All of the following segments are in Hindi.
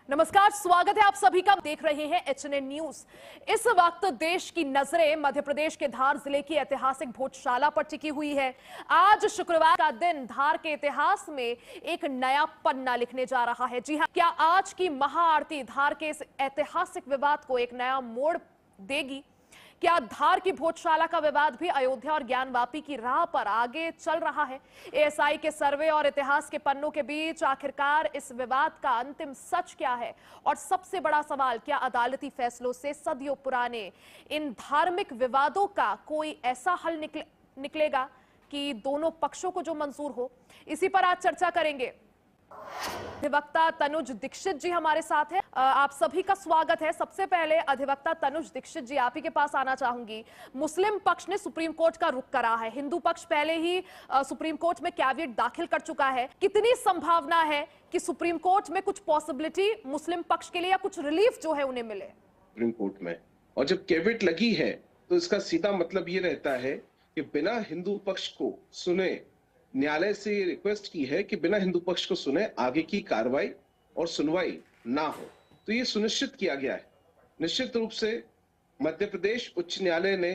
नमस्कार, स्वागत है आप सभी का। देख रहे हैं HNN न्यूज। इस वक्त देश की नजरें मध्य प्रदेश के धार जिले की ऐतिहासिक भोजशाला पर टिकी हुई है। आज शुक्रवार का दिन धार के इतिहास में एक नया पन्ना लिखने जा रहा है। जी हां, क्या आज की महाआरती धार के इस ऐतिहासिक विवाद को एक नया मोड़ देगी? क्या धार की भोजशाला का विवाद भी अयोध्या और ज्ञानवापी की राह पर आगे चल रहा है? एएसआई के सर्वे और इतिहास के पन्नों के बीच आखिरकार इस विवाद का अंतिम सच क्या है? और सबसे बड़ा सवाल, क्या अदालती फैसलों से सदियों पुराने इन धार्मिक विवादों का कोई ऐसा हल निकलेगा कि दोनों पक्षों को जो मंजूर हो? इसी पर आज चर्चा करेंगे। अधिवक्ता तनुज दीक्षित जी हमारे साथ हैं। आप सभी का स्वागत है। सबसे पहले अधिवक्ता तनुज दीक्षित जी, आप ही के पास आना चाहूंगी। मुस्लिम पक्ष ने सुप्रीम कोर्ट का रुख करा है, हिंदू पक्ष पहले ही सुप्रीम कोर्ट में कैविएट दाखिल कर चुका है। कितनी संभावना है कि सुप्रीम कोर्ट में कुछ पॉसिबिलिटी मुस्लिम पक्ष के लिए या कुछ रिलीफ जो है उन्हें मिले सुप्रीम कोर्ट में? और जब कैविएट लगी है तो इसका सीधा मतलब ये रहता है कि बिना हिंदू पक्ष को सुने, न्यायालय से रिक्वेस्ट की है कि बिना हिंदू पक्ष को सुने आगे की कार्रवाई और सुनवाई ना हो। तो ये सुनिश्चित किया गया है। निश्चित रूप से मध्य प्रदेश उच्च न्यायालय ने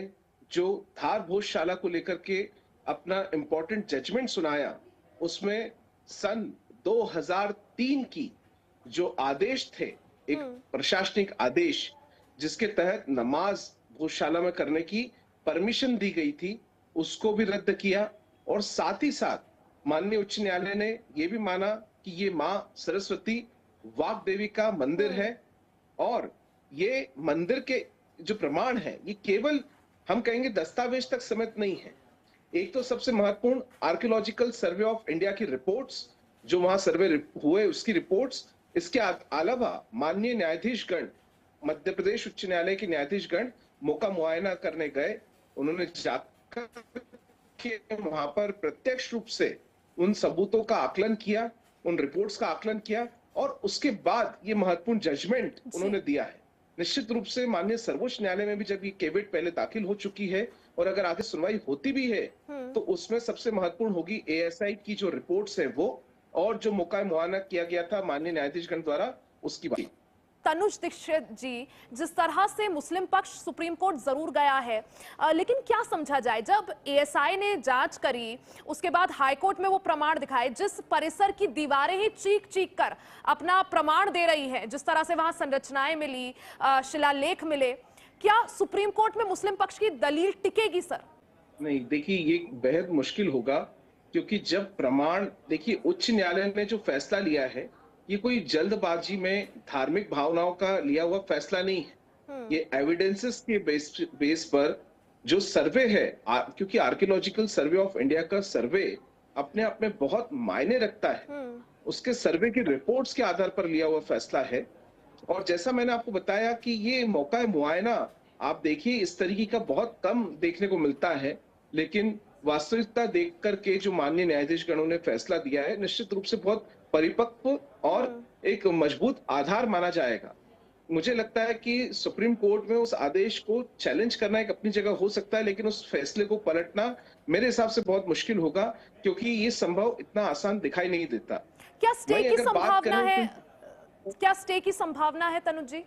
जो धार भोजशाला को लेकर के अपना इंपॉर्टेंट जजमेंट सुनाया, उसमें सन 2003 की जो आदेश थे, एक प्रशासनिक आदेश जिसके तहत नमाज भोजशाला में करने की परमिशन दी गई थी, उसको भी रद्द किया। और साथ ही साथ माननीय उच्च न्यायालय ने यह भी माना कि ये मां सरस्वती वाग देवी का मंदिर है और ये मंदिर के जो प्रमाण है ये केवल हम कहेंगे दस्तावेज तक सीमित नहीं है। एक तो सबसे महत्वपूर्ण आर्कियोलॉजिकल सर्वे ऑफ इंडिया की रिपोर्ट्स, जो वहां सर्वे हुए उसकी रिपोर्ट्स, इसके अलावा माननीय न्यायाधीशगण, मध्य प्रदेश उच्च न्यायालय के न्यायाधीशगण मौका मुआयना करने गए। उन्होंने जाकर वहां पर प्रत्यक्ष रूप से उन सबूतों का आकलन किया, उन रिपोर्ट्स का आकलन किया और उसके बाद ये महत्वपूर्ण जजमेंट उन्होंने दिया है। निश्चित रूप से माननीय सर्वोच्च न्यायालय में भी जब ये कैविएट पहले दाखिल हो चुकी है और अगर आगे सुनवाई होती भी है तो उसमें सबसे महत्वपूर्ण होगी एएसआई की जो रिपोर्ट्स है वो, और जो मौका मुआयना किया गया था माननीय न्यायाधीशगण द्वारा, उसकी बात। तनुज दीक्षित जी, जिस तरह से मुस्लिम पक्ष सुप्रीम कोर्ट जरूर गया है, लेकिन क्या समझा जाए? जब एएसआई ने जांच करी, उसके बाद हाईकोर्ट में वो प्रमाण दिखाए, जिस परिसर की दीवारें ही चीख चीख कर अपना प्रमाण दे रही है, जिस तरह से वहां संरचनाएं मिली, शिलालेख मिले, क्या सुप्रीम कोर्ट में मुस्लिम पक्ष की दलील टिकेगी सर? नहीं, देखिए ये बेहद मुश्किल होगा, क्योंकि जब प्रमाण, देखिए उच्च न्यायालय ने जो फैसला लिया है ये कोई जल्दबाजी में धार्मिक भावनाओं का लिया हुआ फैसला नहीं है। ये एविडेंसेस के बेस पर जो सर्वे है, क्योंकि आर्कियोलॉजिकल सर्वे ऑफ इंडिया का सर्वे अपने आप में बहुत मायने रखता है, उसके सर्वे की रिपोर्ट्स के आधार पर लिया हुआ फैसला है। और जैसा मैंने आपको बताया कि ये मौका मुआयना, आप देखिए इस तरीके का बहुत कम देखने को मिलता है, लेकिन वास्तविकता देख करके जो माननीय न्यायाधीशगणों ने फैसला दिया है, निश्चित रूप से बहुत परिपक्व और एक मजबूत आधार माना जाएगा। मुझे लगता है कि सुप्रीम कोर्ट में उस आदेश को चैलेंज करना एक अपनी जगह हो सकता है, लेकिन उस फैसले को पलटना मेरे हिसाब से बहुत मुश्किल होगा, क्योंकि ये संभव इतना आसान दिखाई नहीं देता। क्या स्टे की संभावना है? क्या स्टे की संभावना है तनुज जी?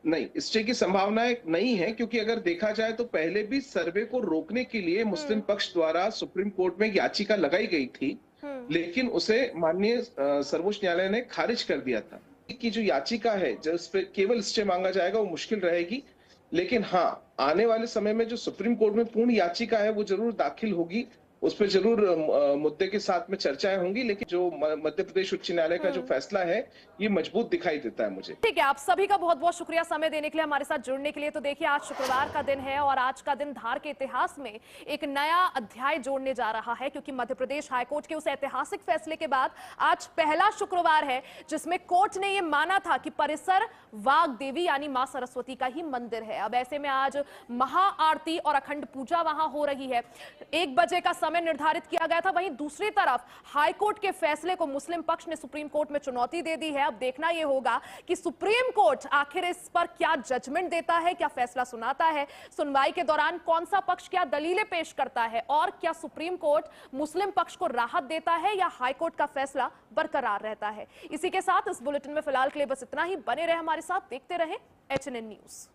नहीं, स्टे की संभावना नहीं है, क्योंकि अगर देखा जाए तो पहले भी सर्वे को रोकने के लिए मुस्लिम पक्ष द्वारा सुप्रीम कोर्ट में याचिका लगाई गई थी, लेकिन उसे माननीय सर्वोच्च न्यायालय ने खारिज कर दिया था। कि जो याचिका है जिस पे केवल स्टे मांगा जाएगा वो मुश्किल रहेगी, लेकिन हाँ, आने वाले समय में जो सुप्रीम कोर्ट में पूर्ण याचिका है वो जरूर दाखिल होगी, उस पर जरूर मुद्दे के साथ में चर्चाएं होंगी, लेकिन जो मध्य प्रदेश उच्च न्यायालय का जो फैसला है ये मजबूत दिखाई देता है मुझे। ठीक है, आप सभी का बहुत बहुत शुक्रिया समय देने के लिए, हमारे साथ जुड़ने के लिए। तो देखिए, आज शुक्रवार का दिन है और आज का दिन धार के इतिहास में एक नया अध्याय जोड़ने जा रहा है, क्योंकि मध्य प्रदेश हाईकोर्ट के उस ऐतिहासिक फैसले के बाद आज पहला शुक्रवार है जिसमें कोर्ट ने यह माना था कि परिसर वाग देवी यानी मां सरस्वती का ही मंदिर है। अब ऐसे में आज महाआरती और अखंड पूजा वहां हो रही है। 1 बजे का समय निर्धारित किया गया था। वहीं दूसरी तरफ हाईकोर्ट के फैसले को मुस्लिम पक्ष ने सुप्रीम कोर्ट में चुनौती दे दी है। अब देखना यह होगा कि सुप्रीम कोर्ट आखिर इस पर क्या जजमेंट देता है, क्या फैसला सुनाता है, सुनवाई के दौरान कौन सा पक्ष क्या दलीलें पेश करता है और क्या सुप्रीम कोर्ट मुस्लिम पक्ष को राहत देता है या हाईकोर्ट का फैसला बरकरार रहता है। इसी के साथ इस बुलेटिन में फिलहाल के लिए बस इतना ही। बने रहे हमारे साथ, देखते रहे HNN न्यूज।